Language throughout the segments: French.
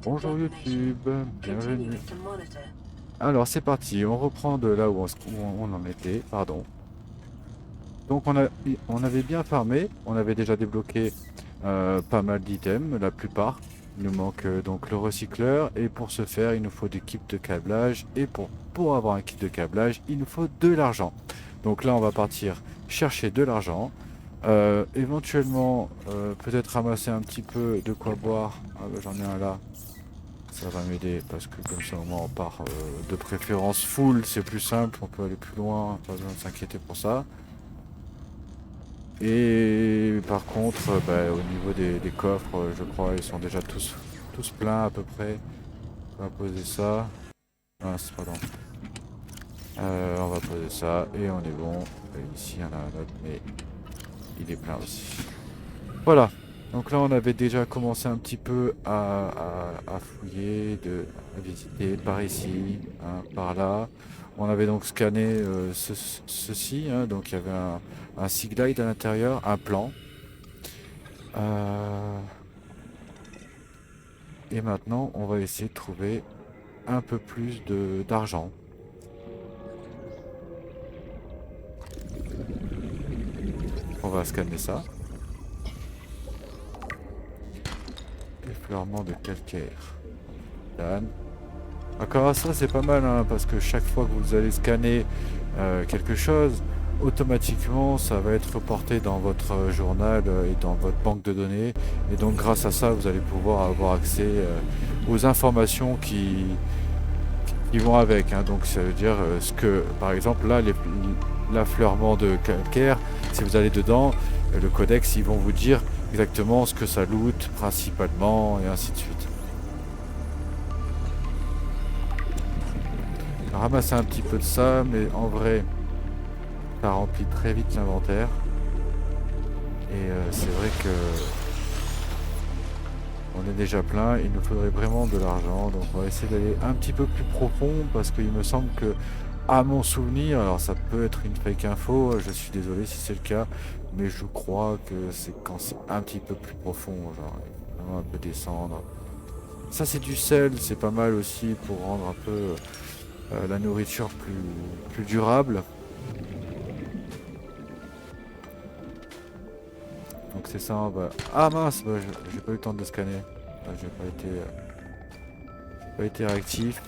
Bonjour YouTube, bienvenue. Alors c'est parti, on reprend de là où on en était, pardon. Donc on avait bien farmé, on avait déjà débloqué pas mal d'items, la plupart. Il nous manque donc le recycleur et pour ce faire il nous faut des kits de câblage et pour avoir un kit de câblage il nous faut de l'argent. Donc là on va partir chercher de l'argent. Éventuellement peut-être ramasser un petit peu de quoi boire. Ah bah, j'en ai un là. Ça va m'aider parce que comme ça au moins on part de préférence full, c'est plus simple, on peut aller plus loin, pas besoin de s'inquiéter pour ça. Et par contre, bah, au niveau des coffres, je crois ils sont déjà tous pleins à peu près. On va poser ça. Ah, c'est pas long. On va poser ça et on est bon. Et ici il y en a un autre mais il est plein aussi. Voilà. Donc là on avait déjà commencé un petit peu à fouiller, à visiter par ici, hein, par là. On avait donc scanné ceci, hein, donc il y avait un Sea Glide à l'intérieur, un plan. Et maintenant on va essayer de trouver un peu plus d'argent. On va scanner ça. Effleurement de calcaire. Dan. Encore ça c'est pas mal hein, parce que chaque fois que vous allez scanner quelque chose, automatiquement ça va être reporté dans votre journal et dans votre banque de données. Et donc grâce à ça vous allez pouvoir avoir accès aux informations qui vont avec. Hein. Donc ça veut dire ce que par exemple là l'affleurement de calcaire, si vous allez dedans, le codex ils vont vous dire exactement ce que ça loot principalement et ainsi de suite. Ramasser un petit peu de ça, mais en vrai, ça remplit très vite l'inventaire. Et c'est vrai que on est déjà plein. Il nous faudrait vraiment de l'argent. Donc on va essayer d'aller un petit peu plus profond parce qu'il me semble que, à mon souvenir, alors ça peut être une fake info, je suis désolé si c'est le cas, mais je crois que c'est quand c'est un petit peu plus profond, genre il faut vraiment un peu descendre. Ça c'est du sel, c'est pas mal aussi pour rendre un peu la nourriture plus durable. Donc c'est ça, bah... Ah mince, bah, j'ai pas eu le temps de scanner. Ah, j'ai pas été réactif.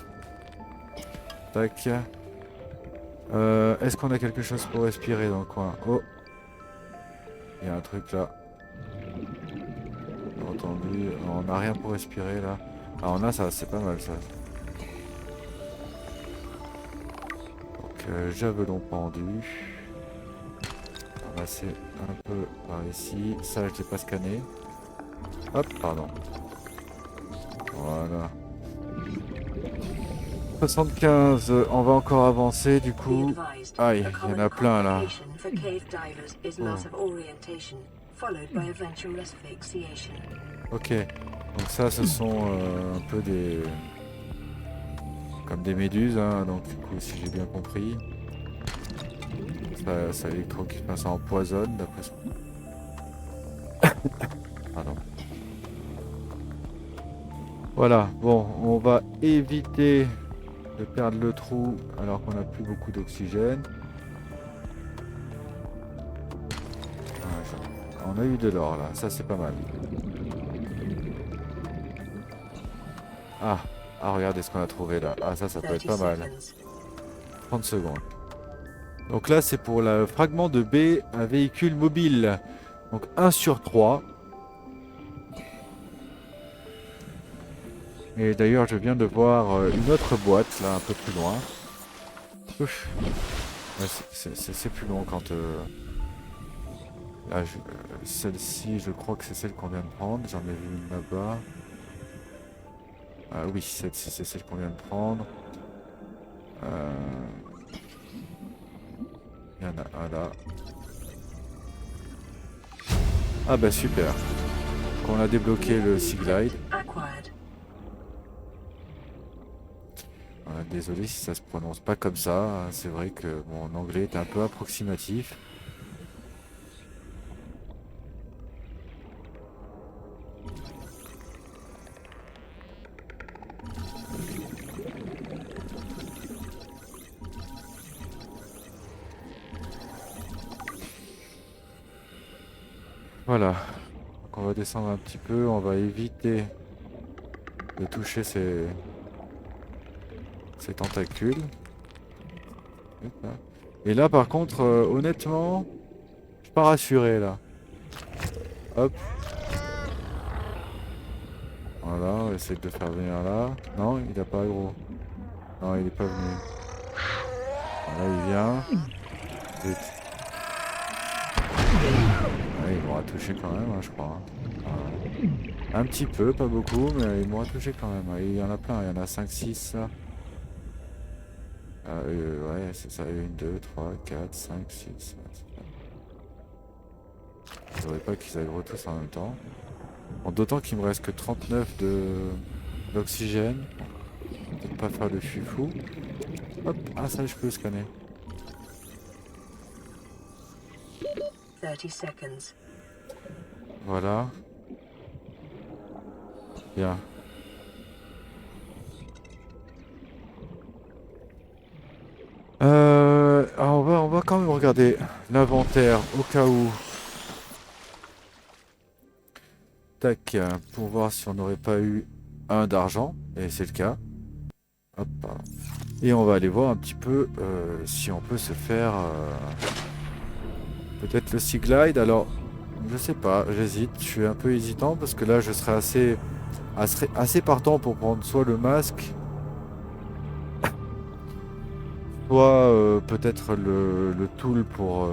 Tac. Est-ce qu'on a quelque chose pour respirer dans le coin? Oh, il y a un truc là. Entendu. On n'a rien pour respirer là. Ah on a ça, c'est pas mal ça. Donc javelot pendu. Ramasser un peu par ici. Ça je l'ai pas scanné. Hop, pardon. Voilà. 75, on va encore avancer du coup. Aïe, il y en a plein là. Ok, donc ça ce sont un peu des... comme des méduses, hein, donc du coup si j'ai bien compris. Ça électrocute, enfin, ça empoisonne d'après ce... Pardon. Voilà, bon, on va éviter de perdre le trou alors qu'on n'a plus beaucoup d'oxygène. On a eu de l'or là, ça c'est pas mal. Ah, regardez ce qu'on a trouvé là. Ah, ça peut être pas mal. 30 secondes. Donc là, c'est pour le fragment de B, un véhicule mobile. Donc 1 sur 3. Et d'ailleurs, je viens de voir une autre boîte, là, un peu plus loin. Ouf. Ouais, c'est plus long quand... Là, celle-ci, je crois que c'est celle qu'on vient de prendre. J'en ai vu une là-bas. Ah oui, celle-ci, c'est celle qu'on vient de prendre. Il y en a un là. Ah bah super. On a débloqué le Sea Glide. Désolé si ça se prononce pas comme ça. Hein. C'est vrai que mon anglais est un peu approximatif. Voilà. Donc on va descendre un petit peu, on va éviter de toucher ces tentacules. Et là par contre, honnêtement, je suis pas rassuré là. Hop. Voilà, on va essayer de le faire venir là. Non, il a pas gros. Non, il est pas venu. Voilà, il vient. Vite. Ouais, il m'aura touché quand même, hein, je crois. Un petit peu, pas beaucoup, mais il m'aura touché quand même. Il y en a plein, il y en a 5, 6. Ouais, c'est ça. 1, 2, 3, 4, 5, 6. Je voudrais pas qu'ils aillent tous en même temps. Bon, d'autant qu'il me reste que 39 d'oxygène. Peut-être pas faire le fufou. Hop, ah ça je peux le scanner. 30 seconds. Voilà. Bien. Alors on va quand même regarder l'inventaire au cas où. Tac, pour voir si on n'aurait pas eu un d'argent. Et c'est le cas. Hop. Et on va aller voir un petit peu si on peut se faire peut-être le Sea Glide. Alors, je sais pas, j'hésite. Je suis un peu hésitant parce que là, je serais assez partant pour prendre soit le masque, soit peut-être le tool pour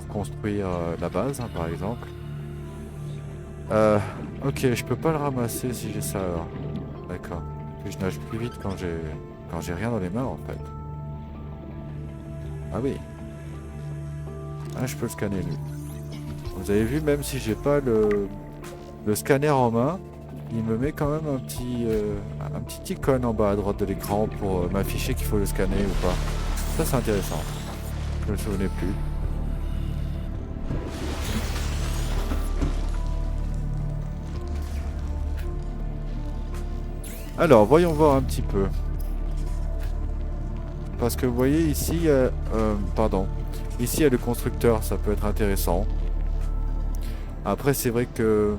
construire la base, hein, par exemple. Ok, je peux pas le ramasser si j'ai ça alors. D'accord. Puis je nage plus vite quand j'ai rien dans les mains en fait. Ah oui. Ah, je peux le scanner lui. Vous avez vu, même si j'ai pas le scanner en main, il me met quand même un petit icône en bas à droite de l'écran pour m'afficher qu'il faut le scanner ou pas. Ça c'est intéressant. Je me souvenais plus. Alors, voyons voir un petit peu. Parce que vous voyez ici, pardon. Ici il y a le constructeur, ça peut être intéressant. Après c'est vrai que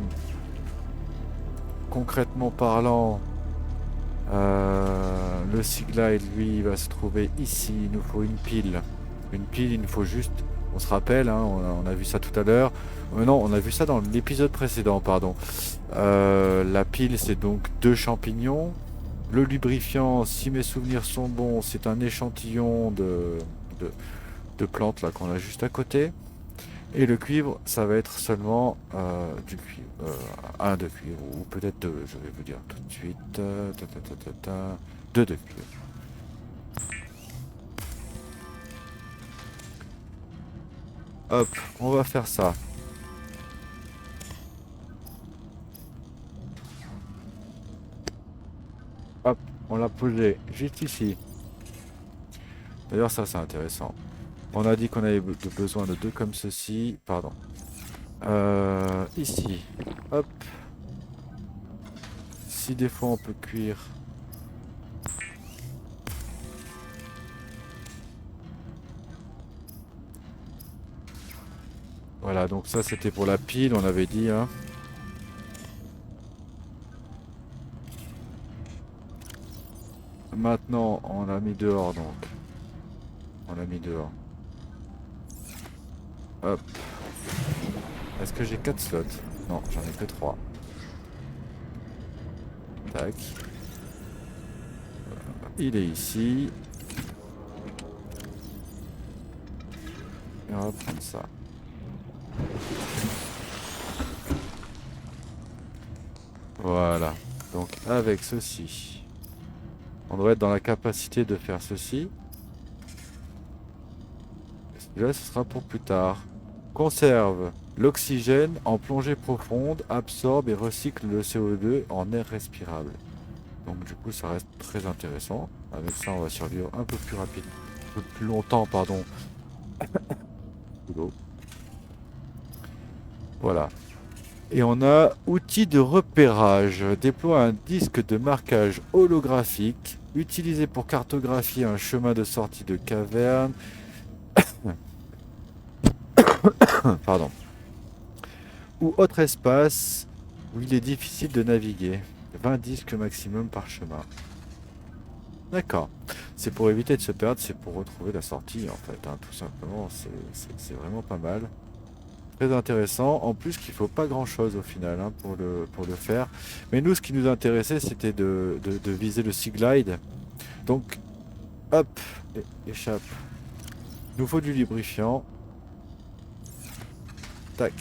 concrètement parlant, le Sea Glide lui il va se trouver ici. Il nous faut une pile. Une pile, il nous faut juste, on se rappelle, hein, on a vu ça tout à l'heure. Non, on a vu ça dans l'épisode précédent, pardon. La pile c'est donc 2 champignons. Le lubrifiant, si mes souvenirs sont bons, c'est un échantillon de plantes là qu'on a juste à côté. Et le cuivre, ça va être seulement du cuivre. Un de cuivre, ou peut-être 2, je vais vous dire tout de suite. 2 de cuivre. Hop, on va faire ça. Hop, on l'a posé juste ici. D'ailleurs, ça c'est intéressant. On a dit qu'on avait besoin de 2 comme ceci. Pardon. Ici. Hop. Si des fois on peut cuire. Voilà, donc ça c'était pour la pile, on avait dit. Hein. Maintenant, on l'a mis dehors donc. On l'a mis dehors. Hop. Est-ce que j'ai 4 slots? Non, j'en ai que 3. Tac. Il est ici. Et on va prendre ça. Voilà. Donc avec ceci, on doit être dans la capacité de faire ceci. Et là, ce sera pour plus tard. Conserve l'oxygène en plongée profonde, absorbe et recycle le CO2 en air respirable. Donc du coup, ça reste très intéressant. Avec ça, on va survivre un peu plus rapide, un peu plus longtemps, pardon. Voilà. Et on a outil de repérage. Déploie un disque de marquage holographique utilisé pour cartographier un chemin de sortie de caverne. Pardon. ou autre espace où il est difficile de naviguer. 20 disques maximum par chemin. D'accord. C'est pour éviter de se perdre, c'est pour retrouver la sortie en fait, hein, tout simplement. C'est vraiment pas mal. Très intéressant. En plus qu'il faut pas grand chose au final hein, pour le faire. Mais nous, ce qui nous intéressait, c'était de viser le Sea Glide. Donc, hop, échappe. Il nous faut du lubrifiant. Tac.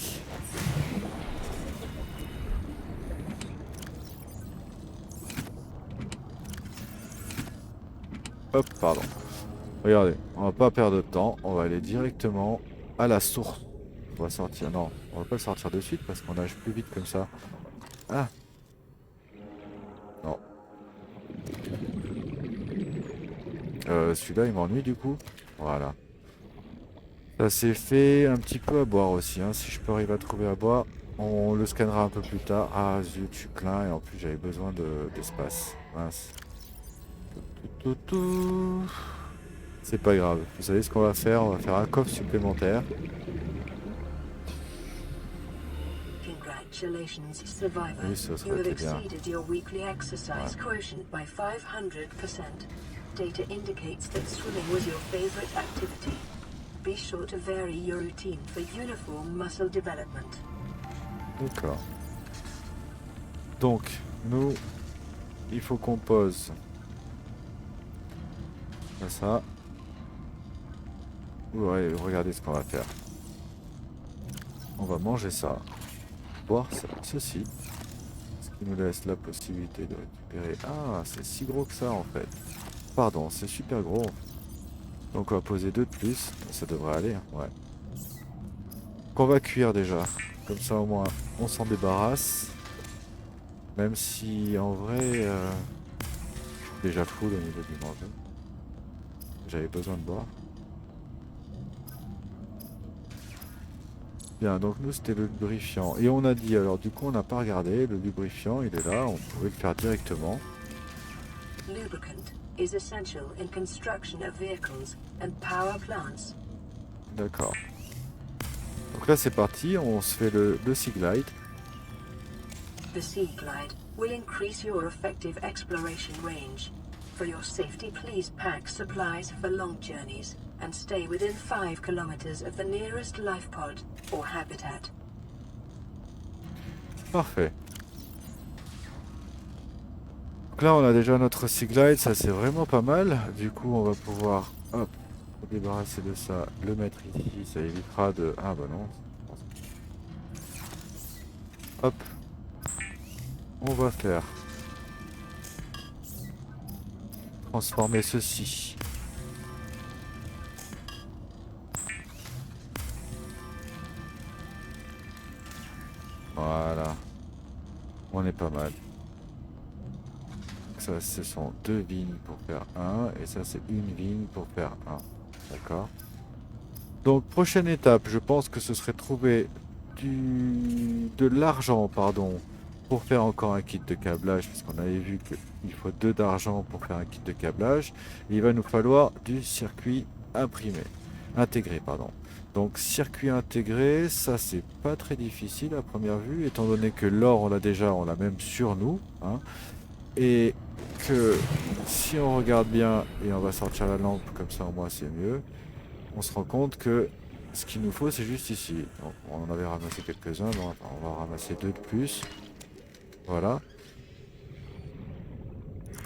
Hop, pardon. Regardez, on va pas perdre de temps. On va aller directement à la source. On va sortir. Non, on va pas le sortir de suite parce qu'on nage plus vite comme ça. Ah, non. Celui-là, il m'ennuie du coup. Voilà. Ça s'est fait un petit peu à boire aussi. Hein. Si je peux arriver à trouver à boire, on le scannera un peu plus tard. Ah zut, je suis plein et en plus j'avais besoin d'espace. Mince. Tout. C'est pas grave. Vous savez ce qu'on va faire? On va faire un coffre supplémentaire. Congratulations, survivor. Oui, ça You serait have bien. exceeded your weekly exercise quotient by 500%. Data indicates that swimming was your favorite activity. Be sure to vary your routine for uniform muscle development. D'accord. Donc, nous, il faut qu'on pose ça. Ouais, regardez ce qu'on va faire. On va manger ça. Boire ceci. Ce qui nous laisse la possibilité de récupérer. Ah, c'est si gros que ça en fait. Pardon, c'est super gros. Donc on va poser 2 de plus. Ça devrait aller, hein, ouais. Qu'on va cuire déjà. Comme ça au moins on s'en débarrasse. Même si en vrai, je suis déjà full au niveau du manger. J'avais besoin de boire. Bien, donc nous c'était le lubrifiant. Et on a dit, alors du coup on n'a pas regardé, le lubrifiant il est là, on pouvait le faire directement. Lubricant is essential in construction of vehicles and power plants. D'accord. Donc là c'est parti, on se fait le Sea Glide. The Sea Glide will increase your effective exploration range. For your safety, please pack supplies for long journeys and stay within 5 kilometers of the nearest life pod or habitat. Parfait. Donc là on a déjà notre Sea Glide, ça c'est vraiment pas mal. Du coup on va pouvoir, hop, se débarrasser de ça, le mettre ici, ça évitera de... Ah bah non. Hop. On va faire transformer ceci. Voilà. On est pas mal. Ça, ce sont 2 vignes pour faire 1. Et ça, c'est une vigne pour faire 1. D'accord. Donc, prochaine étape, je pense que ce serait trouver de l'argent, pardon, pour faire encore un kit de câblage. Puisqu'on avait vu qu'il faut 2 d'argent pour faire un kit de câblage. Et il va nous falloir du circuit intégré, pardon. Donc circuit intégré, ça c'est pas très difficile à première vue, étant donné que l'or on l'a déjà, on l'a même sur nous. Hein, et que si on regarde bien, et on va sortir la lampe, comme ça au moins c'est mieux, on se rend compte que ce qu'il nous faut c'est juste ici. Donc, on en avait ramassé quelques-uns, donc on va en ramasser 2 de plus. Voilà.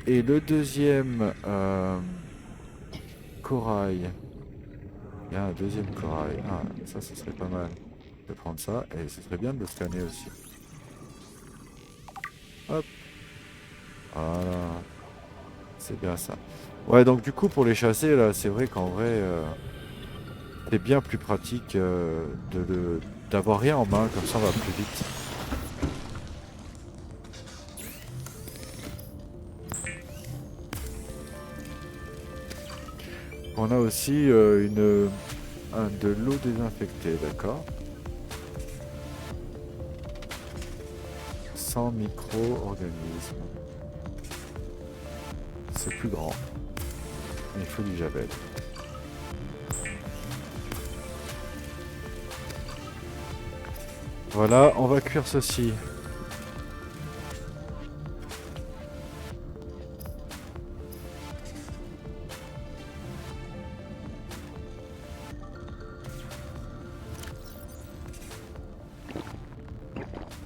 Et le deuxième corail. Il y a un deuxième corail. Ah, ça, ce serait pas mal de prendre ça. Et ce serait bien de le scanner aussi. Hop. Voilà. C'est bien ça. Ouais, donc du coup, pour les chasser, là, c'est vrai qu'en vrai, c'est bien plus pratique d'avoir rien en main. Comme ça, on va plus vite. On a aussi de l'eau désinfectée, d'accord. 100 micro-organismes. C'est plus grand. Il faut du javel. Voilà, on va cuire ceci.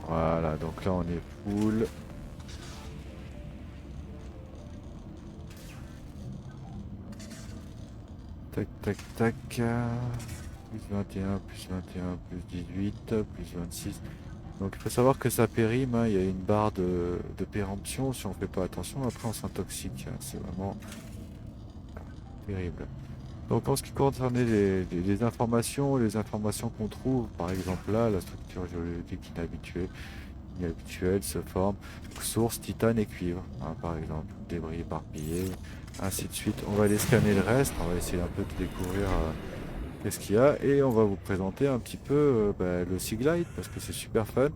Voilà, donc là on est full. Tac, tac, tac. Plus 21, plus 21, plus 18, plus 26. Donc il faut savoir que ça périme, hein, il y a une barre de péremption si on fait pas attention, après on s'intoxique, hein, c'est vraiment terrible. Donc en ce qui concernait les informations, qu'on trouve, par exemple là, la structure géologique inhabituelle se forme, source, titane et cuivre, hein, par exemple, débris éparpillés, ainsi de suite. On va aller scanner le reste, on va essayer un peu de découvrir qu'est-ce qu'il y a, et on va vous présenter un petit peu le Sea Glide, parce que c'est super fun.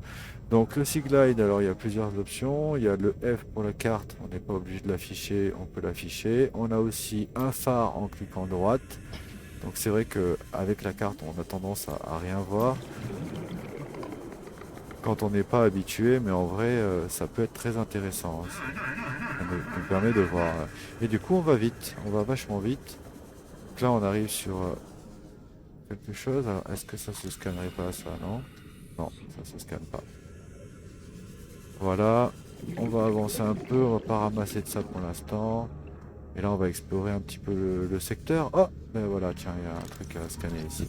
Donc le Sea Glide, alors il y a plusieurs options, il y a le F pour la carte, on n'est pas obligé de l'afficher, on peut l'afficher. On a aussi un phare en cliquant droite, donc c'est vrai qu'avec la carte on a tendance à rien voir quand on n'est pas habitué, mais en vrai ça peut être très intéressant, hein. Ça nous permet de voir. Et du coup on va vite, on va vachement vite. Donc là on arrive sur quelque chose. Alors, est-ce que ça se scannerait pas ça? Non, non, ça se scanne pas. Voilà, on va avancer un peu, on va pas ramasser de ça pour l'instant. Et là on va explorer un petit peu le secteur. Oh, ben voilà, tiens, il y a un truc à scanner ici.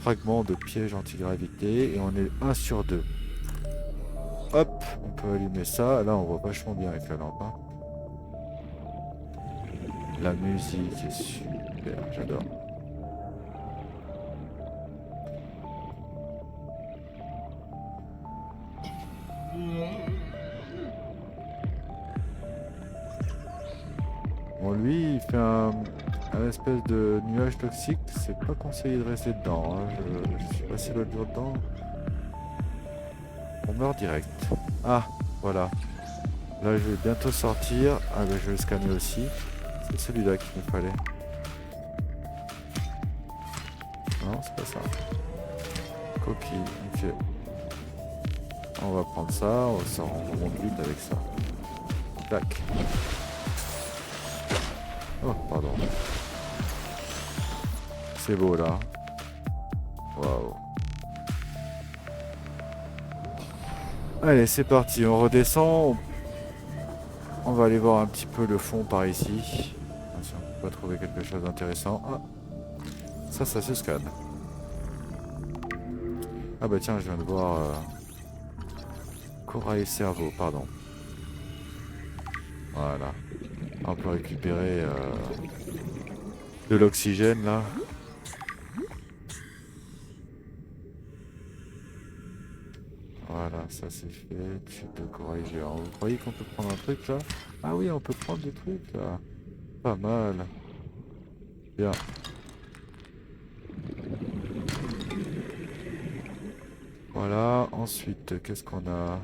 Fragment de piège antigravité et on est 1 sur 2. Hop, on peut allumer ça. Là on voit vachement bien avec la lampe, hein. La musique est super, j'adore. Bon, lui, il fait un espèce de nuage toxique. C'est pas conseillé de rester dedans, hein. Je suis passé l'autre jour dedans. On meurt direct. Ah, voilà. Là, je vais bientôt sortir. Ah, ben, je vais le scanner aussi. C'est celui-là qu'il me fallait. Non, c'est pas ça. Coquille, ok. On va prendre ça. On remonte vite avec ça. Tac. Oh, pardon. C'est beau là. Waouh. Allez, c'est parti. On redescend. On va aller voir un petit peu le fond par ici. Si on peut pas trouver quelque chose d'intéressant. Ah, ça se scanne. Ah bah tiens, je viens de voir corail cerveau, pardon. Voilà. On peut récupérer de l'oxygène là. Voilà, ça c'est fait. Chute de corail géant. Vous croyez qu'on peut prendre un truc là? Ah oui, on peut prendre des trucs là. Pas mal. Bien. Voilà, ensuite, qu'est-ce qu'on a?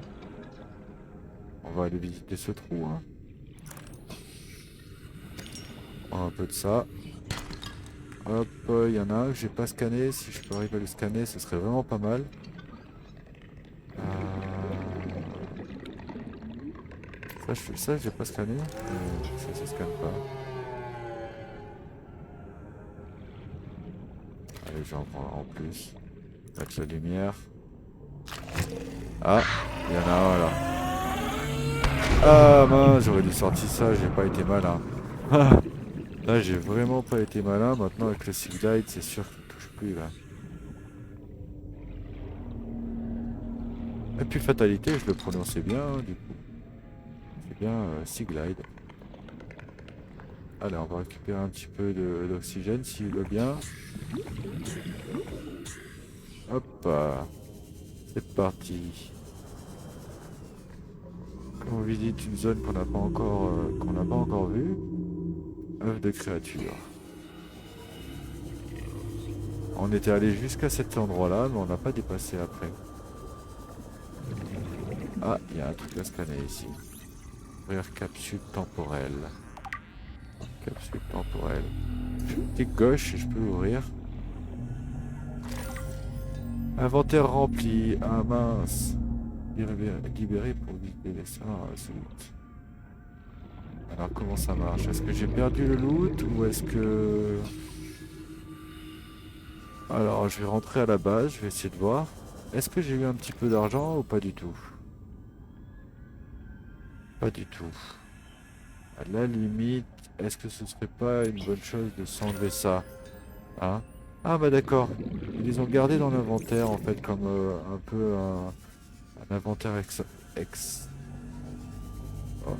On va aller visiter ce trou, hein. Un peu de ça. Hop, il y en a un que j'ai pas scanné. Si je peux arriver à le scanner, ce serait vraiment pas mal. Ça, j'ai pas scanné. Ça se scanne pas. Allez, j'en prends en plus. Mettre la lumière. Ah, il y en a un là. Ah mince, j'aurais dû sortir ça, j'ai pas été malin. Là, j'ai vraiment pas été malin. Maintenant, avec le Sea Glide, c'est sûr qu'il touche plus là. Et puis fatalité, je le prononçais bien, hein, du coup. C'est bien Sea Glide. Allez, on va récupérer un petit peu d'oxygène s'il veut bien. Hop, c'est parti. On visite une zone qu'on n'a pas encore vue. œuf de créature. On était allé jusqu'à cet endroit-là, mais on n'a pas dépassé après. Ah, il y a un truc à scanner ici. Ouvrir capsule temporelle. Capsule temporelle. Je clique gauche et je peux l'ouvrir. Inventaire rempli. Ah mince. Libéré pour visiter les salles. Ah, c'est vite. Alors comment ça marche? Est-ce que j'ai perdu le loot ou est-ce que... Alors je vais rentrer à la base, je vais essayer de voir. Est-ce que j'ai eu un petit peu d'argent ou pas du tout? Pas du tout. À la limite, est-ce que ce serait pas une bonne chose de s'enlever ça? Hein? Ah bah d'accord. Ils les ont gardés dans l'inventaire en fait comme un peu un inventaire ex... Oh.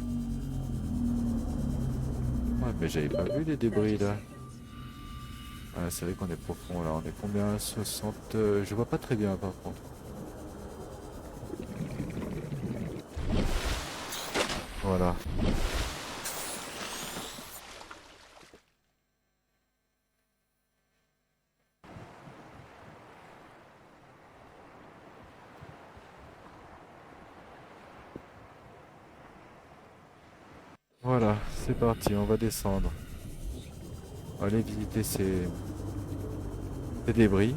Ouais, mais j'avais pas vu les 30 débris là. seconds. Ah, c'est vrai qu'on est profond là. On est combien? 60... je vois pas très bien par contre. Voilà. Voilà, c'est parti, on va descendre. On va aller visiter ces débris.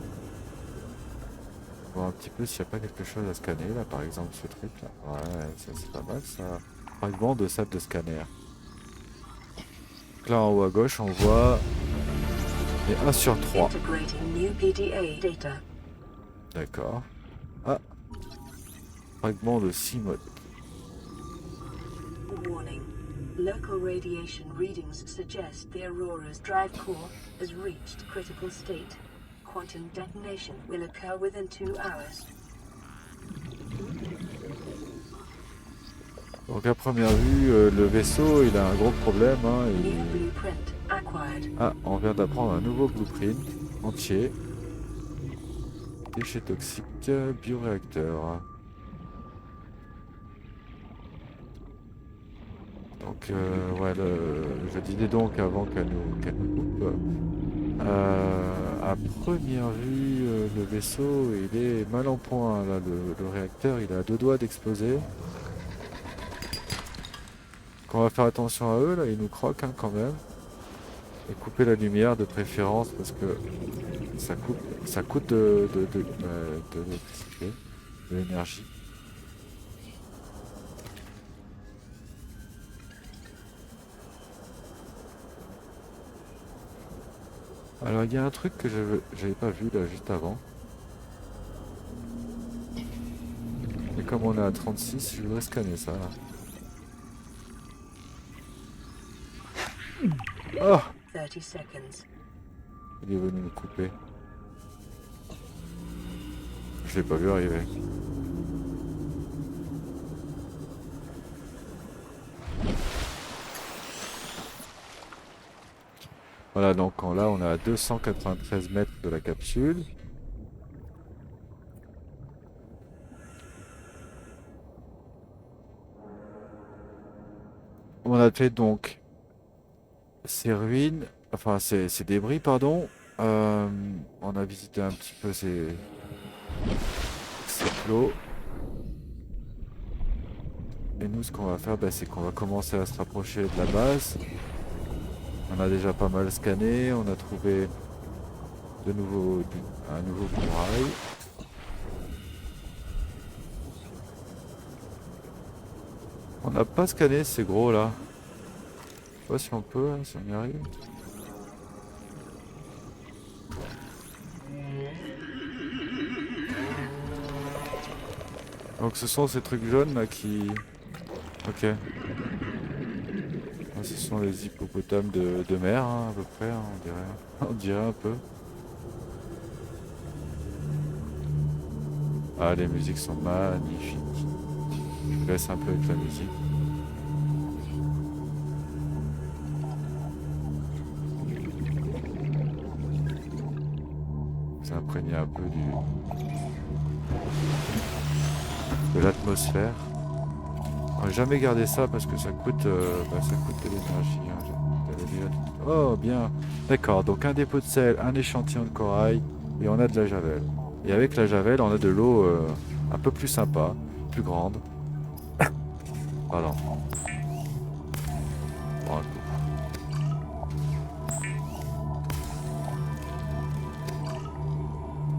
Voir un petit peu s'il n'y a pas quelque chose à scanner là, par exemple ce truc là. Ouais, ça c'est pas mal ça. Fragment de salle de scanner. Donc là en haut à gauche on voit les 1 sur 3. Integrating new PDA data. D'accord. Ah, fragment de 6 modes. Warning. Local radiation readings suggest the Aurora's drive core has reached critical state. Quantum detonation will occur within 2 hours. Donc à première vue, le vaisseau il a un gros problème. Hein, New blueprint acquired. Ah, on vient d'apprendre un nouveau blueprint entier. Déchets toxiques, bioréacteur. Donc ouais, je disais donc avant qu'elle nous coupe. À première vue, le vaisseau il est mal en point. Là, le réacteur il a à 2 doigts d'exploser. On va faire attention à eux, là, ils nous croquent hein, quand même. Et couper la lumière de préférence parce que ça coûte de l'électricité, de l'énergie. Alors il y a un truc que j'avais pas vu là juste avant. Et comme on est à 36, je voudrais scanner ça là. Oh! 30 seconds. Il est venu nous couper. Je l'ai pas vu arriver. Voilà, donc là on est à 293 mètres de la capsule. On a fait donc ces ruines, enfin ces débris, pardon. On a visité un petit peu ces plots. Et nous, ce qu'on va faire, c'est qu'on va commencer à se rapprocher de la base. On a déjà pas mal scanné, on a trouvé un nouveau corail. On n'a pas scanné ces gros là. Je sais pas si on peut, hein, si on y arrive. Donc ce sont ces trucs jaunes là qui... Ok. Ah, ce sont les hippopotames de mer hein, à peu près, hein, on dirait. On dirait un peu. Ah, les musiques sont magnifiques. Je vous laisse un peu avec la musique. C'est imprégné un peu de l'atmosphère. On va jamais garder ça parce que ça coûte de l'énergie. Hein. Oh, bien. D'accord, donc un dépôt de sel, un échantillon de corail et on a de la javel. Et avec la javel, on a de l'eau un peu plus sympa, plus grande. Pardon. Bon, un coup.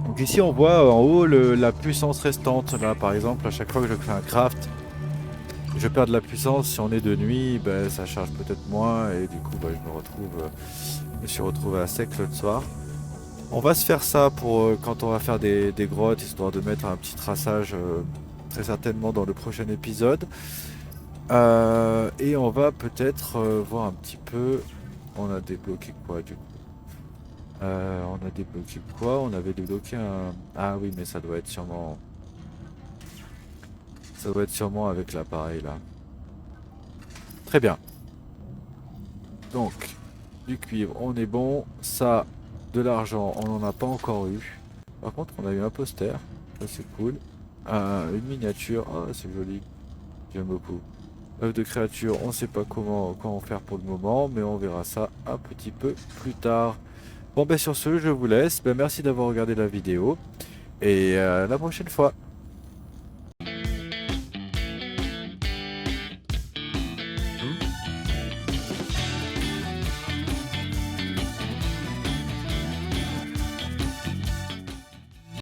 Donc Donc ici on voit en haut la puissance restante. Là par exemple, à chaque fois que je fais un craft, je perds de la puissance. Si on est de nuit, ben, ça charge peut-être moins et du coup ben, je me suis retrouvé à sec le soir. On va se faire ça pour quand on va faire des grottes, histoire de mettre un petit traçage très certainement dans le prochain épisode. Et on va peut-être voir un petit peu. On a débloqué quoi du coup? On a débloqué quoi? On avait débloqué un. Ah oui, mais ça doit être sûrement. Ça doit être sûrement avec l'appareil là. Très bien. Donc, du cuivre, on est bon. Ça, de l'argent, on n'en a pas encore eu. Par contre, on a eu un poster. Ça, c'est cool. Une miniature. Ah, c'est joli. J'aime beaucoup. Œuf de créature, on sait pas comment faire pour le moment, mais on verra ça un petit peu plus tard. Bon, ben sur ce, je vous laisse. Ben, merci d'avoir regardé la vidéo. Et à la prochaine fois.